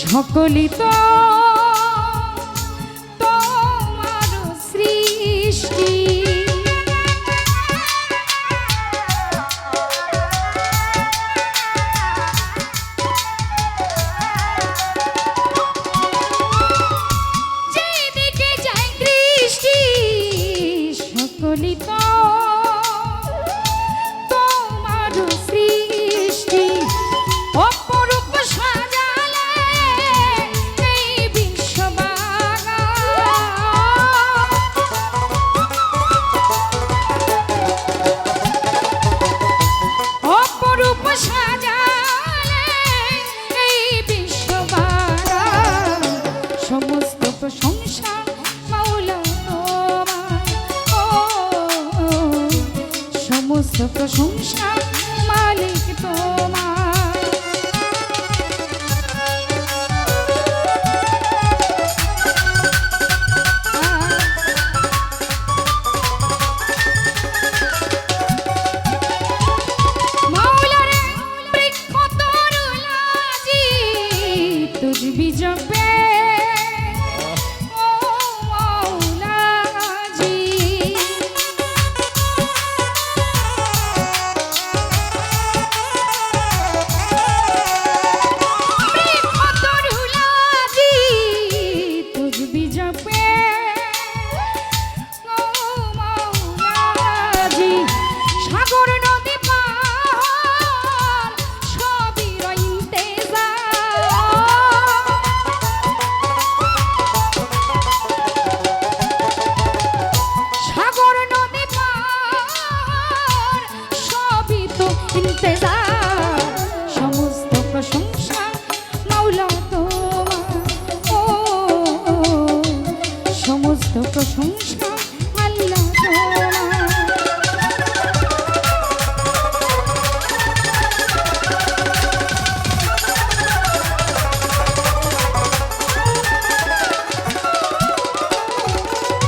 সকলি তো তোমার সৃষ্টি যেদিকে যায় দৃষ্টি সকলি তো তোমার সৃষ্টি অপরূপ প্রশংসা মালিক তোমার মাওলারে বৃক্ষ তরুলাজি তুজবি জপে সমস্ত প্রশংসা মাওলা তোমার সমস্ত প্রশংসা আল্লাহ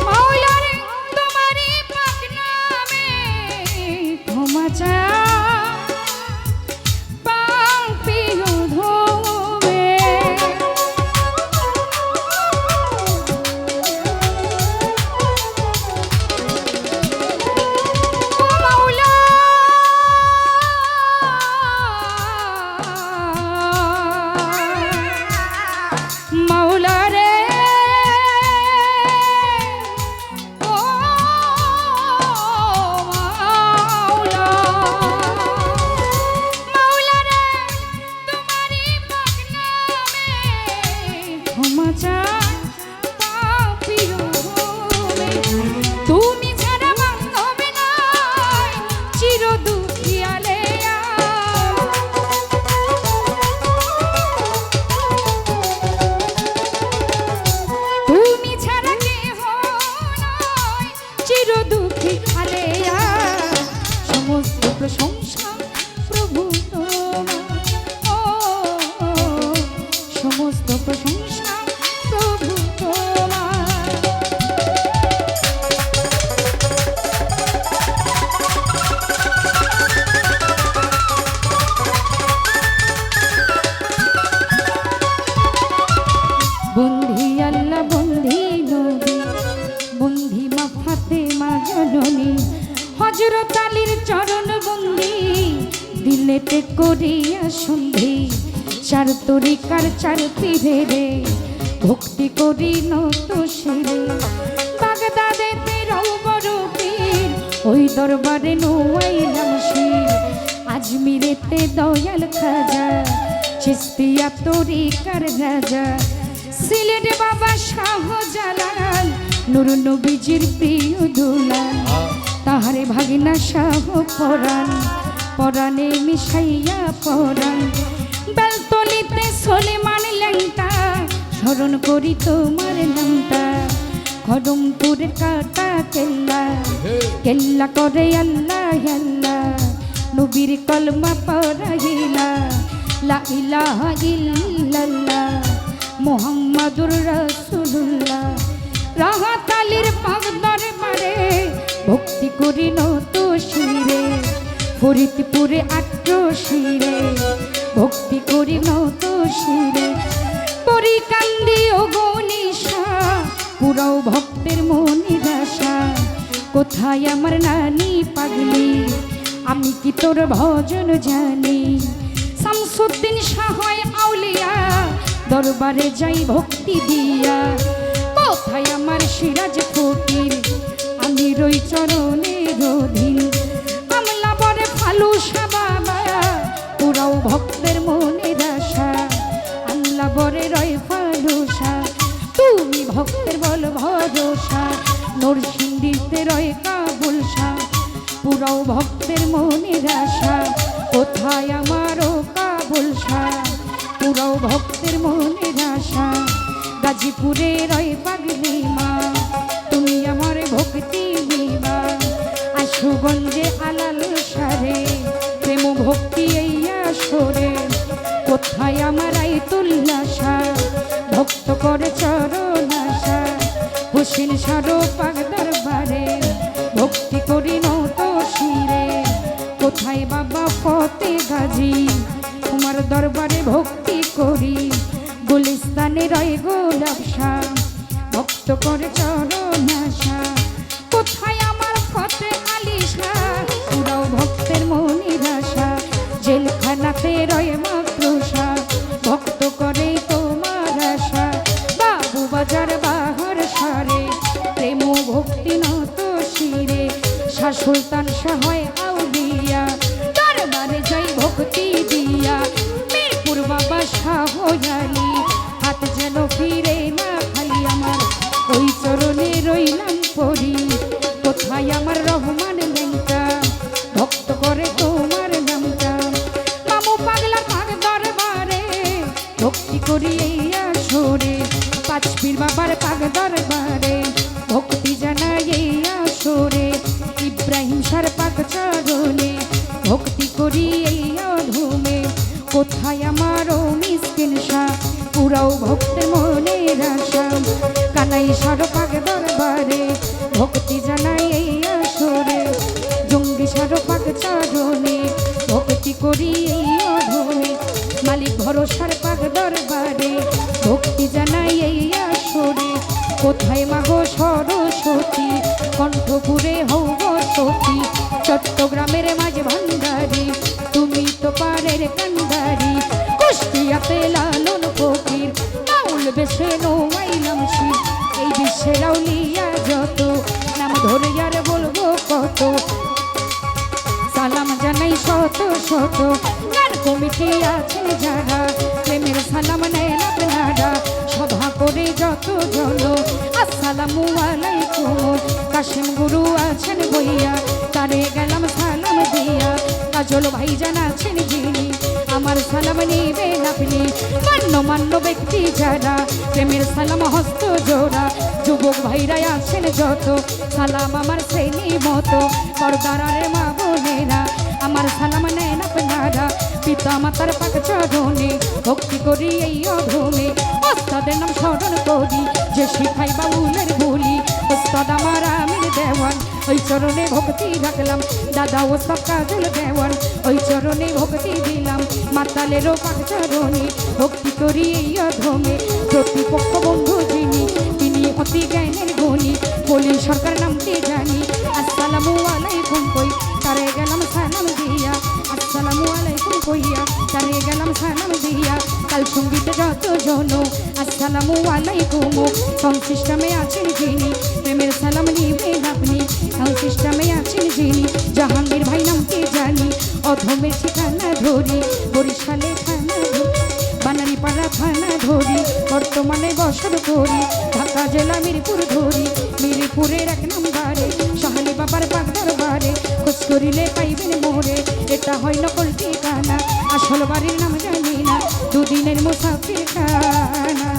মাওলারে তোমারই পাক নামে ক্ষমা চাই তুমি ছাড়া বান্ধবে নাই চির দুঃখিয়ালে তুমি ছাড়া কেহ নয় চির দুঃখী আলেয়া সমস্ত প্রশংসা প্রভু তোমার সমস্ত প্রশংসা প্রভু তোমার চার তরিকার চার পীরে রে ভক্তি করি নত শিরে বাগদাদেতে রৌবর পীর ওই দরবারে নোয়াইলাম শির আজমিরেতে দয়াল খাজা চিস্তিয়া তরিকার রাজা সিলেট বাবা শাহজালাল নূর নবীজির প্রিয় দুলাল তাহারে ভাগিনা শাহ পরাণ পরাণে মিশাইয়া পরাণ বেলতলিতে সলেমান ল্যাংটা স্মরণ করি তোমার নামটা খড়মপুরের কাটা কেল্লা কেল্লা করে আল্লাহ আল্লাহ নবীর কলমা পড়াইলা লা ইলাহা ইল্লাল্লাহ মুহাম্মাদুর রাসূলুল্লাহ রাহাত আলীর পাক দরবারে ভক্তি করি নত শিরে ফরিদপুরে আট্টো শিরে ভক্তি করি নত শিরে পরিকান্দি ও গনিশা পুরাও ভক্তের মনের আশা কোথায় আমার নানি পাগলি আমি কি তোর ভজন জানি শামসুদ্দিন শাহয় আউলিয়া দরবারে যাই ভক্তি দিয়া কোথায় আমার সিরাজ ফকির আমি রই চরণের অধীন আমলা বরে ফালুসা বাবা পুরাও ভক্তের মনের আশা আমলা বরে রয় ফালুসা তুমি ভক্তের বল ভরসা নরসিংদীতে রয় কাবুলসা পুরাও ভক্তের মনের আশা কোথায় আমারও কাবুলসা পুরাও ভক্তের মনের আশা গাজীপুরে রয় পাগলি মা তুমি আমার ভক্তি দিবা আশুগঞ্জে আলাল সারে প্রেম ভক্তি এই আসরে কোথায় আমার আইতুল্লাসা ভক্ত করে চরণ আশা হুসেন সারো পাগ দরবারে ভক্তি করি নত শিরে কোথায় বাবা ফতে গাজী তোমার দরবারে ভক্তি করি গুলিস্তানে রয় গোলাপ শাহ ভক্ত করে চরণ আশা কোথায় আমার ফতে আলী শাহ পুরাও ভক্তের মনের আশা জেলখানাতে রয় মাকরুষা ভক্ত করে তোমার আশা বাবু বাজার বাহার সারে প্রেম ভক্তি নত শিরে শাহ সুলতান শাহয় আউলিয়া দরবারে যাই ভক্তি দিয়া মিরপুর বাবা শাহ আলী হাত যেন ফিরে না খালি আমার ওই চরণে রইলাম পরি কোথায় আমার রহমান লেঙ্কা ভক্ত করে তোমার নামটা মামু পাগলা পাগ দরবারে ভক্তি করি এই আসরে পাঁচপীর বাবার পাগ দরবারে ভক্তি জানাই এই আসরে ইব্রাহিম সার পাক চরণে ভক্তি করি এই অধমে কোথায় আমারও মিসকিন শাহ পুরাও ভক্তের মনের আশা কানাই সার পাক দরবারে ভক্তি জানাই এই আসরে জঙ্গি সার পাক চরণে ভক্তি করি এই অধমে মালিক ভরসার পাক দরবারে ভক্তি জানাই এই আসরে কোথায় মাগো সরস্বতী কণ্ঠপুরে হৌ সতী চট্টগ্রামের মাঝ ভান্ডারি তুমি তো পারের কান্ডারি কুষ্টিয়াতে লালন ফকির বাউল বেশে নোয়াইলাম শির এই বিশ্বের আউলিয়া যত নাম ধরে আর বলবো কত সালাম জানাই শত শত গান কমিটি আছে যারা প্রেমের সালাম নেন আপনারা সভা করে যত জন আসসালামু আলাইকুম কাশিম গুরু আছেন বইয়া তারে গেলাম সালাম দিয়া কাজল ভাইজান আছেন যিনি আমার সালাম নিবেন আপনি মান্য ব্যক্তি যারা প্রেমের সালাম হস্ত জোড়া যুবক ভাইরা আছেন যত সালাম আমার শ্রেণী মতো পর্দারের মা বোনেরা আমার সালাম নেন আপনারা পিতা মাতার পাক চরণে ভক্তি করি এই অধমে ওস্তাদের নাম স্মরণ করি যে শিখাই বাউলের বলি ওস্তাদ আমার আমির দেওয়ান ওই চরণে ভক্তি রাখলাম দাদা ওস্তাদ কাজল দেওয়ান ওই চরণে ভক্তি দিলাম মাতালেরও পাক চরণে ভক্তি করি এই অধমে প্রতিপক্ষ বন্ধু যিনি তিনি অতি জ্ঞানের গুণী বলি সরকার নামটি জানি আসসালামু আলাইকুম কই তারে গেলাম সালাম দিয়া আসসালামু আলাইকুম কইয়া তারে গেলাম সালাম দিয়া তাল সঙ্গীতে যত জন আসসালামু আলাইকুম সাউন্ড সিস্টেমে আছেন যিনি প্রেমের সালাম নিবেন আপনি সাউন্ড সিস্টেমে আছেন যিনি জাহাঙ্গীর ভাই নামকে জানি অধমের ঠিকানা ধরি বরিশালে থানা ধরি বানারীপাড়া থানা ধরি বর্তমানে বসর করি ঢাকা জেলা মিরপুর ধরি মিরপুরের 1 নম্বরে শাহালি বাবার পাক দরবারে খোঁজ করিলে পাইবেন মোরে এটা হয় নকল ঠিকানা আসল বাড়ির নাম জানি না দুদিনের মুসাফির খানা